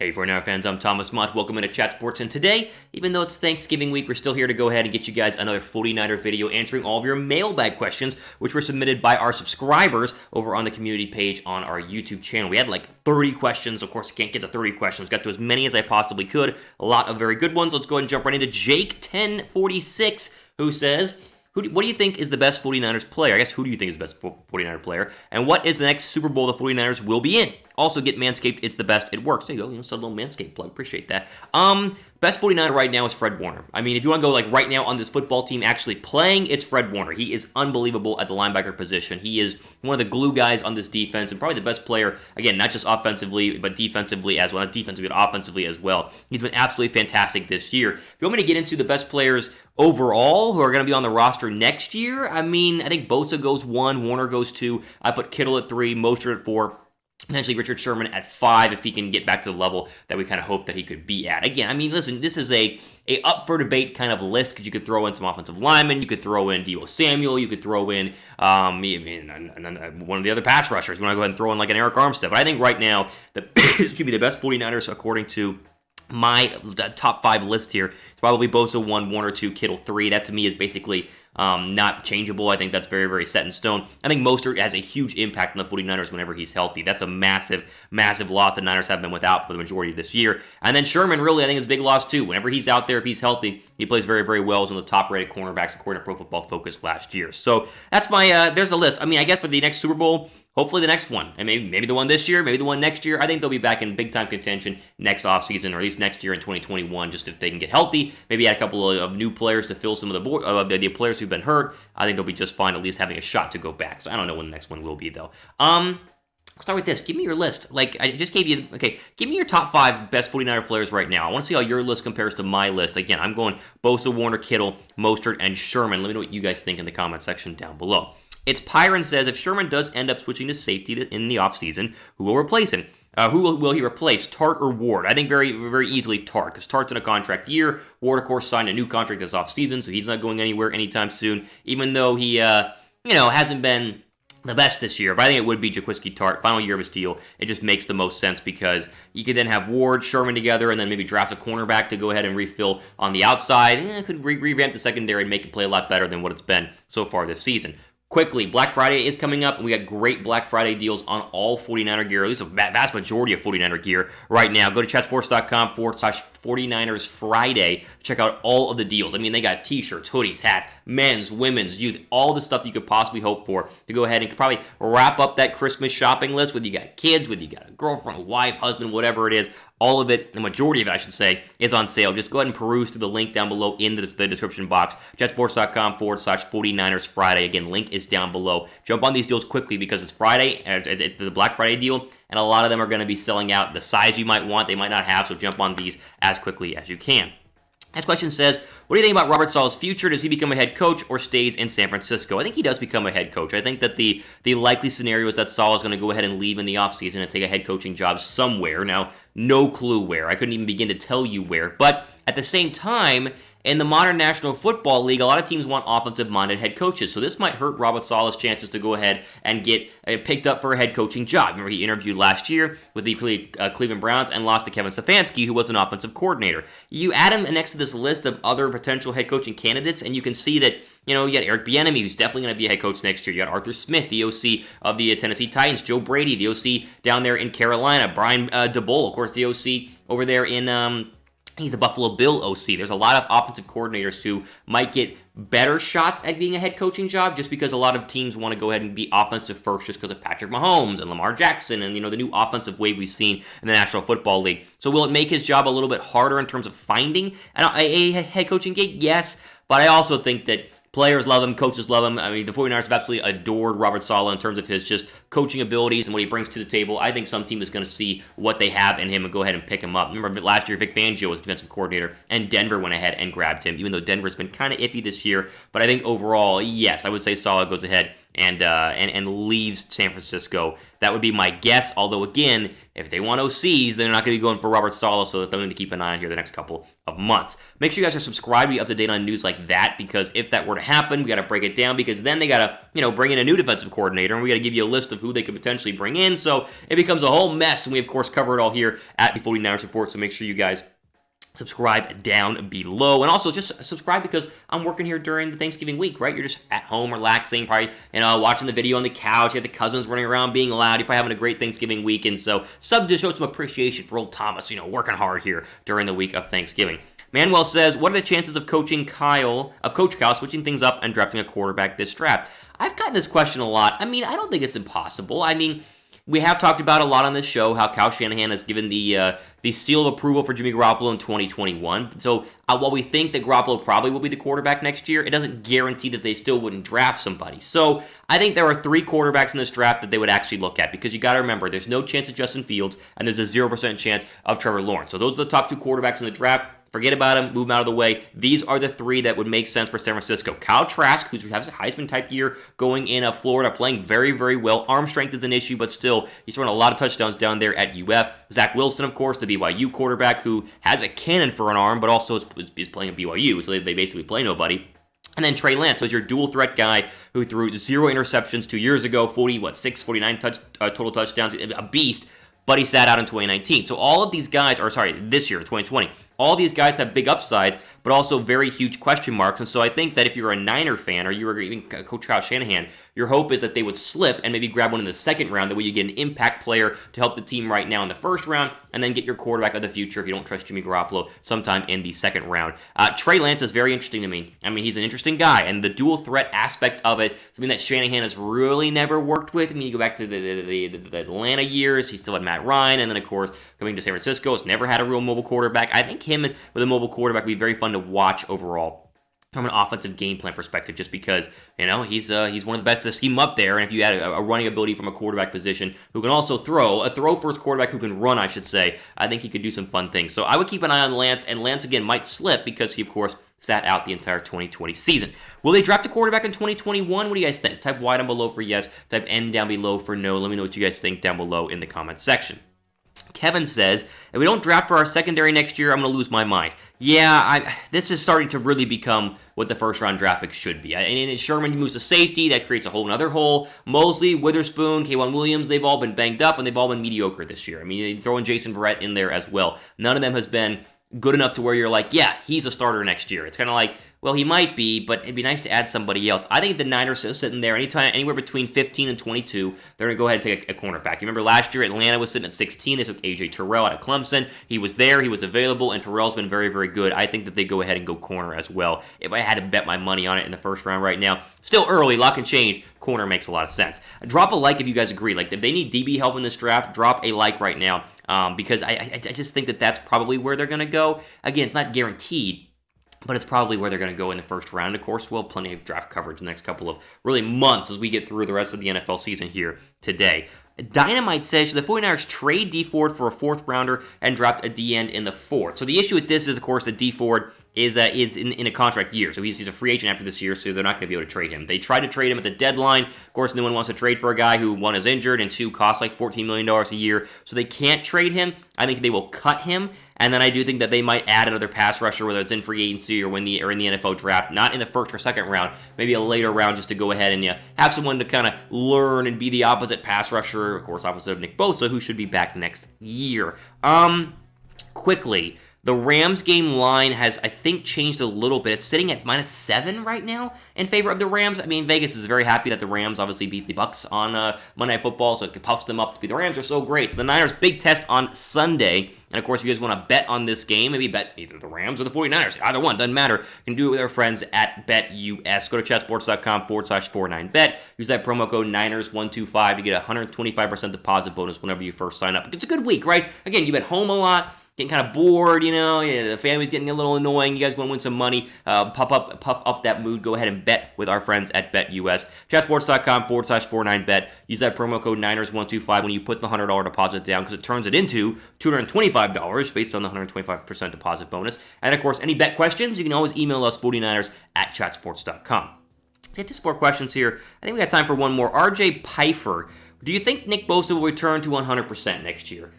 Hey 49er fans, I'm Thomas Mott. Welcome into Chat Sports, and today, even though it's Thanksgiving week, we're still here to go ahead and get you guys another 49er video answering all of your mailbag questions, which were submitted by our subscribers over on the community page on our YouTube channel. We had like 30 questions. Of course, can't get to 30 questions. Got to as many as I possibly could. A lot of very good ones. Let's go ahead and jump right into Jake1046, who says, what do you think is the best 49ers player? I guess, who do you think is the best 49er player? And what is the next Super Bowl the 49ers will be in? Also, get Manscaped. It's the best. It works. There you go. So a little Manscaped plug. Appreciate that. Best 49er right now is Fred Warner. I mean, if you want to go like right now on this football team actually playing, it's Fred Warner. He is unbelievable at the linebacker position. He is one of the glue guys on this defense and probably the best player, again, not just offensively, but defensively as well. Not defensively, but offensively as well. He's been absolutely fantastic this year. If you want me to get into the best players overall who are going to be on the roster next year, I mean, I think Bosa goes 1, Warner goes 2. I put Kittle at 3, Mostert at 4. Potentially Richard Sherman at 5 if he can get back to the level that we kind of hope that he could be at. Again, I mean, listen, this is a up for debate kind of list because you could throw in some offensive linemen, you could throw in Deebo Samuel, you could throw in one of the other pass rushers. You want to go ahead and throw in like an Eric Armstead. But I think right now, the best 49ers according to my top 5 list here, it's probably Bosa 1, Warner 2, Kittle 3. That to me is basically not changeable. I think that's very, very set in stone. I think Mostert has a huge impact on the 49ers whenever he's healthy. That's a massive, massive loss the Niners have been without for the majority of this year. And then Sherman, really, I think is a big loss too. Whenever he's out there, if he's healthy, he plays very, very well. He's one of the top-rated cornerbacks according to Pro Football Focus last year. So that's my, there's a list. I mean, I guess for the next Super Bowl, hopefully the next one, and maybe the one this year, maybe the one next year. I think they'll be back in big-time contention next offseason, or at least next year in 2021, just if they can get healthy. Maybe add a couple of new players to fill some of the players who've been hurt. I think they'll be just fine, at least having a shot to go back. So I don't know when the next one will be, though. Start with this. Give me your list. Like, I just gave you, okay, give me your top 5 best 49er players right now. I want to see how your list compares to my list. Again, I'm going Bosa, Warner, Kittle, Mostert, and Sherman. Let me know what you guys think in the comment section down below. It's Pyron says, if Sherman does end up switching to safety in the offseason, who will replace him? Who will he replace, Tartt or Ward? I think very, very easily Tartt, because Tartt's in a contract year. Ward, of course, signed a new contract this offseason, so he's not going anywhere anytime soon, even though he, hasn't been the best this year. But I think it would be Jaquiski Tartt, final year of his deal. It just makes the most sense because you could then have Ward, Sherman together, and then maybe draft a cornerback to go ahead and refill on the outside. Could revamp the secondary and make it play a lot better than what it's been so far this season. Quickly, Black Friday is coming up, and we got great Black Friday deals on all 49er gear, at least a vast majority of 49er gear right now. Go to chatsports.com/49ers Friday. Check out all of the deals. I mean, they got t-shirts, hoodies, hats, men's, women's, youth, all the stuff you could possibly hope for to go ahead and probably wrap up that Christmas shopping list, whether you got kids, whether you got a girlfriend, wife, husband, whatever it is. All of it, the majority of it, I should say, is on sale. Just go ahead and peruse through the link down below in the description box. Jetsports.com/49ers Friday. Again, link is down below. Jump on these deals quickly because it's Friday, and it's the Black Friday deal, and a lot of them are going to be selling out. The size you might want, they might not have, so jump on these as quickly as you can. Next question says, what do you think about Robert Saleh's future? Does he become a head coach or stays in San Francisco? I think he does become a head coach. I think that the likely scenario is that Saleh is going to go ahead and leave in the offseason and take a head coaching job somewhere. Now, no clue where. I couldn't even begin to tell you where. But at the same time, in the modern National Football League, a lot of teams want offensive-minded head coaches, so this might hurt Robert Saleh's chances to go ahead and get picked up for a head coaching job. Remember, he interviewed last year with the Cleveland Browns and lost to Kevin Stefanski, who was an offensive coordinator. You add him next to this list of other potential head coaching candidates, and you can see that, you got Eric Bieniemy, who's definitely going to be a head coach next year. You got Arthur Smith, the OC of the Tennessee Titans. Joe Brady, the OC down there in Carolina. Brian Daboll, of course, the OC over there in... He's the Buffalo Bill OC. There's a lot of offensive coordinators who might get better shots at being a head coaching job just because a lot of teams want to go ahead and be offensive first just because of Patrick Mahomes and Lamar Jackson and, the new offensive wave we've seen in the National Football League. So will it make his job a little bit harder in terms of finding a head coaching gig? Yes, but I also think that players love him, coaches love him. I mean, the 49ers have absolutely adored Robert Saleh in terms of his just coaching abilities and what he brings to the table. I think some team is going to see what they have in him and go ahead and pick him up. Remember, last year, Vic Fangio was defensive coordinator, and Denver went ahead and grabbed him, even though Denver's been kind of iffy this year. But I think overall, yes, I would say Saleh goes ahead and leaves San Francisco. That would be my guess, although again, if they want OCs, they're not going to be going for Robert Saleh, so they'll need to keep an eye on here the next couple of months. Make sure you guys are subscribed to be up to date on news like that, because if that were to happen, we got to break it down, because then they got to, bring in a new defensive coordinator, and we got to give you a list of who they could potentially bring in, so it becomes a whole mess, and we, of course, cover it all here at the 49ers Report, so make sure you guys subscribe down below, and also just subscribe because I'm working here during the Thanksgiving week, right? You're just at home relaxing, probably watching the video on the couch. You have the cousins running around being loud. You're probably having a great Thanksgiving week, and so sub to show some appreciation for old Thomas, working hard here during the week of Thanksgiving. Manuel says, what are the chances of Coach Kyle switching things up and drafting a quarterback this draft? I've gotten this question a lot. I don't think it's impossible. We have talked about a lot on this show how Kyle Shanahan has given the seal of approval for Jimmy Garoppolo in 2021. So while we think that Garoppolo probably will be the quarterback next year, it doesn't guarantee that they still wouldn't draft somebody. So I think there are 3 quarterbacks in this draft that they would actually look at, because you got to remember, there's no chance of Justin Fields, and there's a 0% chance of Trevor Lawrence. So those are the top 2 quarterbacks in the draft. Forget about him. Move him out of the way. These are the 3 that would make sense for San Francisco. Kyle Trask, who has a Heisman-type year going in Florida, playing very, very well. Arm strength is an issue, but still, he's throwing a lot of touchdowns down there at UF. Zach Wilson, of course, the BYU quarterback, who has a cannon for an arm, but also is playing at BYU, so they basically play nobody. And then Trey Lance, who's your dual threat guy who threw 0 interceptions 2 years ago, 49 total touchdowns, a beast. But he sat out in 2019. So all of these guys, this year, 2020, all these guys have big upsides, but also very huge question marks. And so I think that if you're a Niner fan, or you were even Coach Kyle Shanahan, your hope is that they would slip and maybe grab one in the second round. That way you get an impact player to help the team right now in the first round, and then get your quarterback of the future, if you don't trust Jimmy Garoppolo, sometime in the second round. Trey Lance is very interesting to me. He's an interesting guy, and the dual threat aspect of it, something that Shanahan has really never worked with. You go back to the Atlanta years, he still had Matt Ryan, and then, of course, coming to San Francisco, has never had a real mobile quarterback. I think him with a mobile quarterback would be very fun to watch overall from an offensive game plan perspective, just because, he's one of the best to scheme up there, and if you add a running ability from a quarterback position who can also throw first quarterback who can run, I should say, I think he could do some fun things. So I would keep an eye on Lance, and Lance, again, might slip because he, of course, sat out the entire 2020 season. Will they draft a quarterback in 2021? What do you guys think? Type Y down below for yes, type N down below for no. Let me know what you guys think down below in the comments section. Kevin says, if we don't draft for our secondary next year, I'm going to lose my mind. Yeah, this is starting to really become what the first-round draft pick should be. And Sherman moves to safety. That creates a whole other hole. Mosley, Witherspoon, K'Wan Williams, they've all been banged up, and they've all been mediocre this year. They throw in Jason Verrett in there as well. None of them has been good enough to where you're like, yeah, he's a starter next year. It's kind of like, well, he might be, but it'd be nice to add somebody else. I think the Niners are sitting there anywhere between 15 and 22. They're going to go ahead and take a cornerback. You remember last year, Atlanta was sitting at 16. They took A.J. Terrell out of Clemson. He was there. He was available, and Terrell's been very, very good. I think that they go ahead and go corner as well. If I had to bet my money on it in the first round right now, still early, lock and change, corner makes a lot of sense. Drop a like if you guys agree. Like, if they need DB help in this draft, drop a like right now, because I just think that that's probably where they're going to go. Again, it's not guaranteed, but it's probably where they're going to go in the first round. Of course, we'll have plenty of draft coverage in the next couple of really months as we get through the rest of the NFL season here today. Dynamite says, should the 49ers trade Dee Ford for a 4th rounder and draft a D-end in the 4th? So the issue with this is, of course, that Dee Ford is in a contract year. So he's a free agent after this year, so they're not going to be able to trade him. They tried to trade him at the deadline. Of course, no one wants to trade for a guy who, 1, is injured, and 2, costs like $14 million a year. So they can't trade him. I think they will cut him. And then I do think that they might add another pass rusher, whether it's in free agency or in the NFL draft, not in the first or second round, maybe a later round, just to go ahead and have someone to kind of learn and be the opposite pass rusher, of course, opposite of Nick Bosa, who should be back next year. Quickly, the Rams game line has, I think, changed a little bit. It's sitting at -7 right now in favor of the Rams. Vegas is very happy that the Rams obviously beat the Bucs on Monday Night Football, so it puffs them up to be the Rams are so great. So the Niners, big test on Sunday. And, of course, if you guys want to bet on this game, maybe bet either the Rams or the 49ers. Either one, doesn't matter. You can do it with our friends at BetUS. Go to chatsports.com/49bet. Use that promo code Niners125 to get a 125% deposit bonus whenever you first sign up. It's a good week, right? Again, you've been home a lot, getting kind of bored, the family's getting a little annoying. You guys want to win some money, puff up that mood. Go ahead and bet with our friends at BetUS. Chatsports.com/49bet. Use that promo code Niners125 when you put the $100 deposit down, because it turns it into $225 based on the 125% deposit bonus. And, of course, any bet questions, you can always email us, 49ers@chatsports.com. Let's get to some more questions here. I think we got time for one more. RJ Pfeiffer, do you think Nick Bosa will return to 100% next year?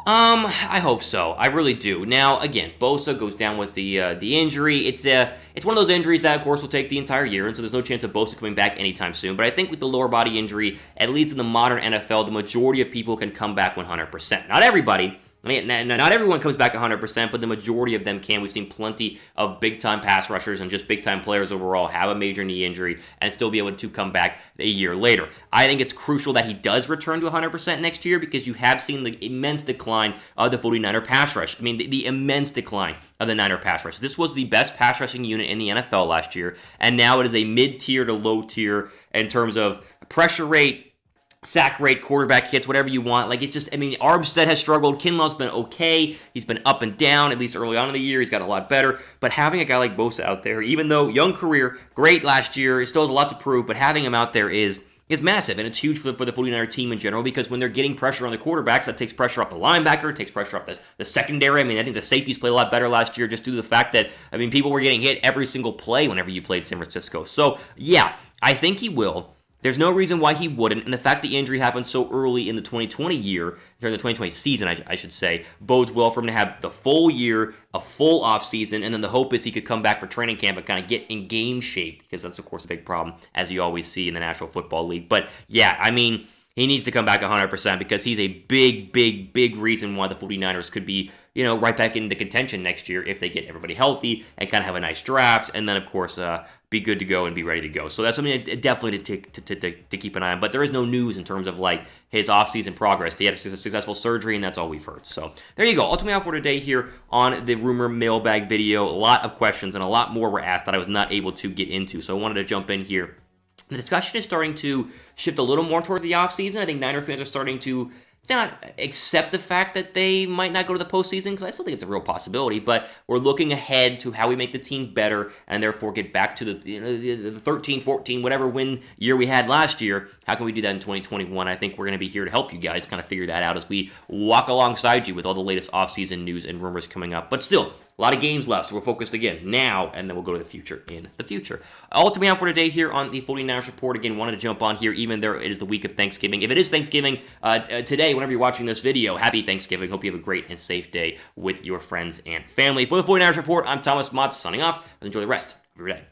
I hope so. I really do. Now, again, Bosa goes down with the injury. It's one of those injuries that, of course, will take the entire year, and so there's no chance of Bosa coming back anytime soon. But I think with the lower body injury, at least in the modern NFL, the majority of people can come back 100%. Not everybody. I mean, not everyone comes back 100%, but the majority of them can. We've seen plenty of big-time pass rushers and just big-time players overall have a major knee injury and still be able to come back a year later. I think it's crucial that he does return to 100% next year because you have seen the immense decline of the 49er pass rush. I mean, the immense decline of the Niner pass rush. This was the best pass rushing unit in the NFL last year, and now it is a mid-tier to low tier in terms of pressure rate, sack rate, quarterback hits, whatever you want. Like, it's just, I mean, Armstead has struggled. Kinlaw's been okay. He's been up and down, at least early on in the year. He's got a lot better. But having a guy like Bosa out there, even though young career, great last year, he still has a lot to prove, but having him out there is massive, and it's huge for the 49er team in general because when they're getting pressure on the quarterbacks, that takes pressure off the linebacker, it takes pressure off the secondary. I mean, I think the safeties played a lot better last year just due to the fact that, I mean, people were getting hit every single play whenever you played San Francisco. So, yeah, I think he will. There's no reason why he wouldn't, and the fact the injury happened so early in the 2020 year, during the 2020 season, I should say, bodes well for him to have the full year, a full offseason, and then the hope is he could come back for training camp and kind of get in game shape, because that's, of course, a big problem, as you always see in the National Football League. But, yeah, I mean, he needs to come back 100% because he's a big, big, big reason why the 49ers could be, right back into contention next year if they get everybody healthy and kind of have a nice draft, and then, of course, be good to go and be ready to go. So that's something definitely to keep an eye on. But there is no news in terms of like his offseason progress. He had a successful surgery, and that's all we've heard. So there you go. Ultimately, all for today here on the rumor mailbag video. A lot of questions and a lot more were asked that I was not able to get into. So I wanted to jump in here. The discussion is starting to shift a little more towards the offseason. I think Niner fans are starting to not accept the fact that they might not go to the postseason, because I still think it's a real possibility, but we're looking ahead to how we make the team better and therefore get back to the 13, 14, whatever win year we had last year. How can we do that in 2021? I think we're going to be here to help you guys kind of figure that out as we walk alongside you with all the latest offseason news and rumors coming up. But still, a lot of games left, so we're focused again now, and then we'll go to the future in the future. Ultimately, out for today here on the 49ers Report. Again, wanted to jump on here, even though it is the week of Thanksgiving. If it is Thanksgiving today, whenever you're watching this video, happy Thanksgiving. Hope you have a great and safe day with your friends and family. For the 49ers Report, I'm Thomas Mott, signing off. Enjoy the rest of your day.